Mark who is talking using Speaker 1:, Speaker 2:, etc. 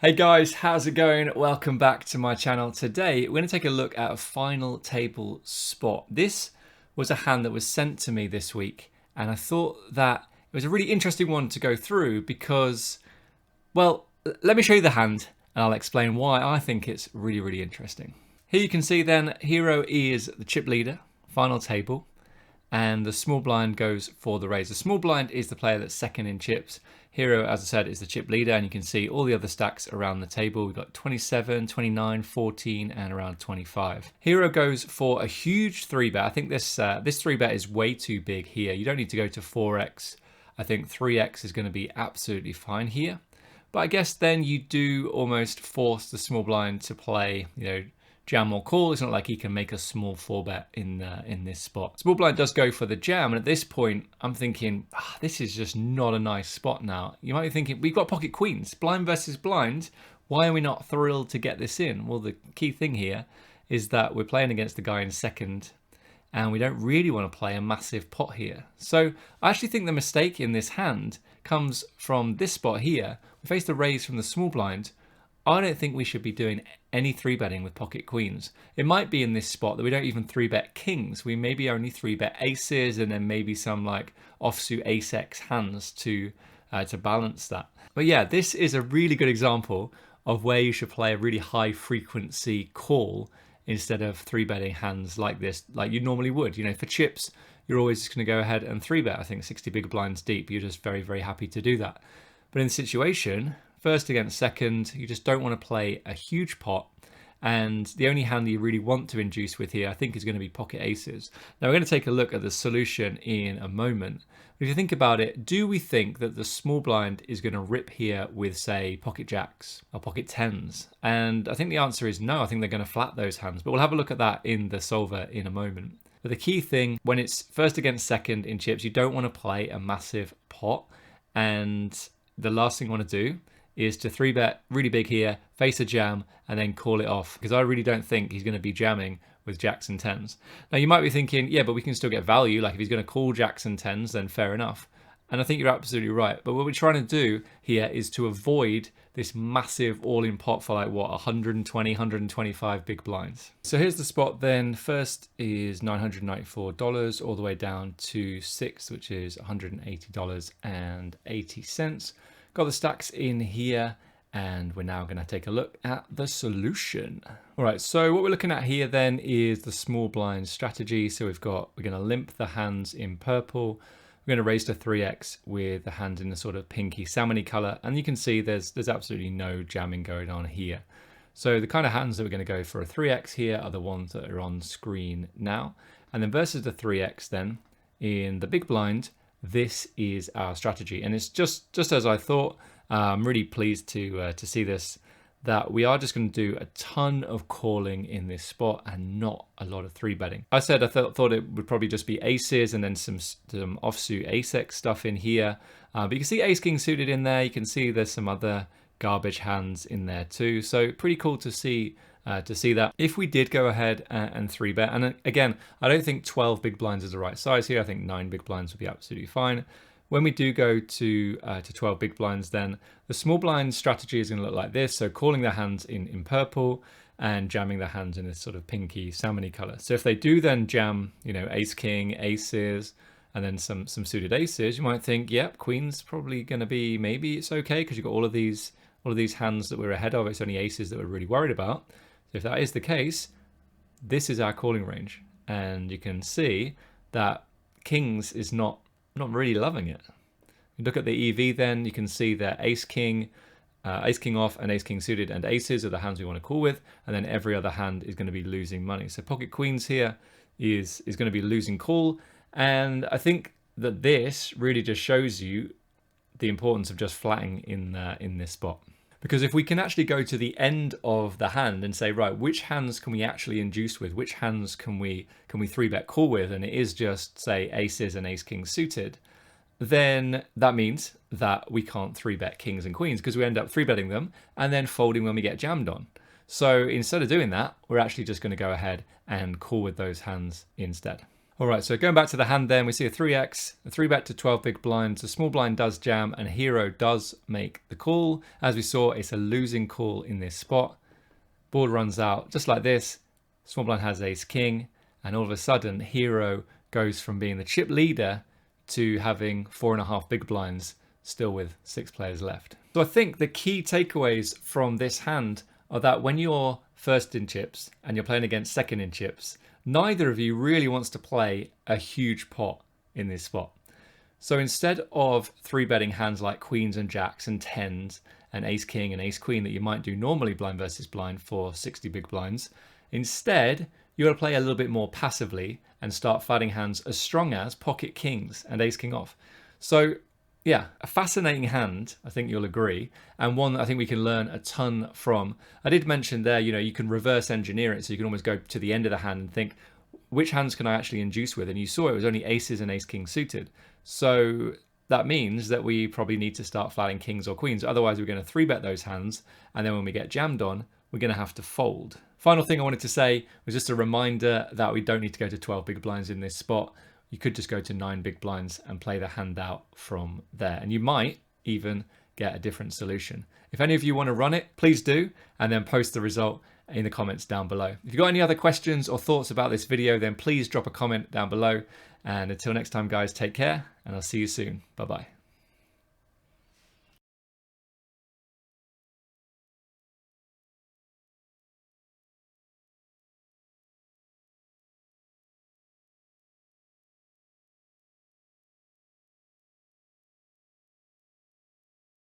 Speaker 1: Hey guys, how's it going? Welcome back to my channel. Today we're going to take a look at a final table spot. This was a hand that was sent to me this week, and I thought that it was a really interesting one to go through because, well, let me show you the hand and I'll explain why I think it's really interesting. Here you can see then hero is the chip leader, final table, and the small blind goes for the raise. The small blind is the player that's second in chips. Hero, as I said, is the chip leader, and you can see all the other stacks around the table. We've got 27, 29, 14, and around 25. Hero goes for a huge 3-bet. I think this 3-bet is way too big here. You don't need to go to 4x. I think 3x is going to be absolutely fine here. But I guess then you do almost force the small blind to play, jam or call. It's not like he can make a small 4-bet in this spot. Small blind does go for the jam, and at this point I'm thinking, this is just not a nice spot now. You might be thinking, we've got pocket queens, blind versus blind, why are we not thrilled to get this in? Well, the key thing here is that we're playing against the guy in second, and we don't really want to play a massive pot here. So I actually think the mistake in this hand comes from this spot here. We face the raise from the small blind. I don't think we should be doing any 3-betting with pocket queens. It might be in this spot that we don't even 3-bet kings. We maybe only 3-bet aces and then maybe some like offsuit ace-x hands to balance that. But yeah, this is a really good example of where you should play a really high frequency call instead of 3-betting hands like this, like you normally would. For chips, you're always just going to go ahead and 3-bet. I think 60 big blinds deep. You're just very happy to do that. But in this situation, first against second, you just don't want to play a huge pot. And the only hand that you really want to induce with here, I think, is going to be pocket aces. Now, we're going to take a look at the solution in a moment. But if you think about it, do we think that the small blind is going to rip here with, say, pocket jacks or pocket tens? And I think the answer is no. I think they're going to flat those hands. But we'll have a look at that in the solver in a moment. But the key thing, when it's first against second in chips, you don't want to play a massive pot. And the last thing you want to do is to 3-bet really big here, face a jam, and then call it off. Because I really don't think he's going to be jamming with jacks and tens. Now, you might be thinking, yeah, but we can still get value. Like, if he's going to call jacks and tens, then fair enough. And I think you're absolutely right. But what we're trying to do here is to avoid this massive all-in pot for like, what, 120, 125 big blinds. So here's the spot then. First is $994 all the way down to 6, which is $180.80. Got the stacks in here, and we're now going to take a look at the solution. All right, so what we're looking at here then is the small blind strategy. So we're going to limp the hands in purple. We're going to raise to 3x with the hand in the sort of pinky salmony color, and you can see there's absolutely no jamming going on here. So the kind of hands that we're going to go for a 3x here are the ones that are on screen now. And then versus the 3x then in the big blind, this is our strategy, and it's just as I thought. I'm really pleased to see this, that we are just going to do a ton of calling in this spot and not a lot of 3-betting. I said I thought it would probably just be aces and then some offsuit ace-x stuff in here, but you can see ace king suited in there. You can see there's some other garbage hands in there too, so pretty cool to see that. If we did go ahead and 3-bet, and again, I don't think 12 big blinds is the right size here. I think 9 big blinds would be absolutely fine. When we do go to 12 big blinds, then the small blind strategy is going to look like this. So calling the hands in purple and jamming the hands in this sort of pinky salmony color. So if they do then jam, ace king, aces, and then some suited aces, you might think, yep, queen's probably going to be, maybe it's okay because you've got all of these hands that we're ahead of. It's only aces that we're really worried about. So if that is the case, this is our calling range, and you can see that kings is not really loving it. You look at the EV, then you can see that ace king off, and ace king suited and aces are the hands we want to call with, and then every other hand is going to be losing money. So pocket queens here is going to be losing call, and I think that this really just shows you the importance of just flatting in this spot. Because if we can actually go to the end of the hand and say, right, which hands can we actually induce with? Which hands can we 3-bet call with? And it is just, say, aces and ace king suited. Then that means that we can't 3-bet kings and queens because we end up 3-betting them and then folding when we get jammed on. So instead of doing that, we're actually just going to go ahead and call with those hands instead. All right, so going back to the hand then, we see a 3x, a 3-bet to 12 big blinds. The small blind does jam and hero does make the call. As we saw, it's a losing call in this spot. Board runs out just like this. Small blind has ace king, and all of a sudden hero goes from being the chip leader to having 4.5 big blinds, still with 6 players left. So I think the key takeaways from this hand are that when you're first in chips and you're playing against second in chips, neither of you really wants to play a huge pot in this spot. So instead of 3-betting hands like queens and jacks and tens and ace king and ace queen that you might do normally blind versus blind for 60 big blinds, instead you got to play a little bit more passively and start flatting hands as strong as pocket kings and ace king off. So yeah, a fascinating hand, I think you'll agree, and one that I think we can learn a ton from. I did mention there, you can reverse engineer it, so you can almost go to the end of the hand and think, which hands can I actually induce with? And you saw it was only aces and ace king suited. So that means that we probably need to start flatting kings or queens. Otherwise, we're going to 3-bet those hands, and then when we get jammed on, we're going to have to fold. Final thing I wanted to say was just a reminder that we don't need to go to 12 big blinds in this spot. You could just go to 9 big blinds and play the hand out from there. And you might even get a different solution. If any of you want to run it, please do, and then post the result in the comments down below. If you've got any other questions or thoughts about this video, then please drop a comment down below. And until next time, guys, take care, and I'll see you soon. Bye-bye.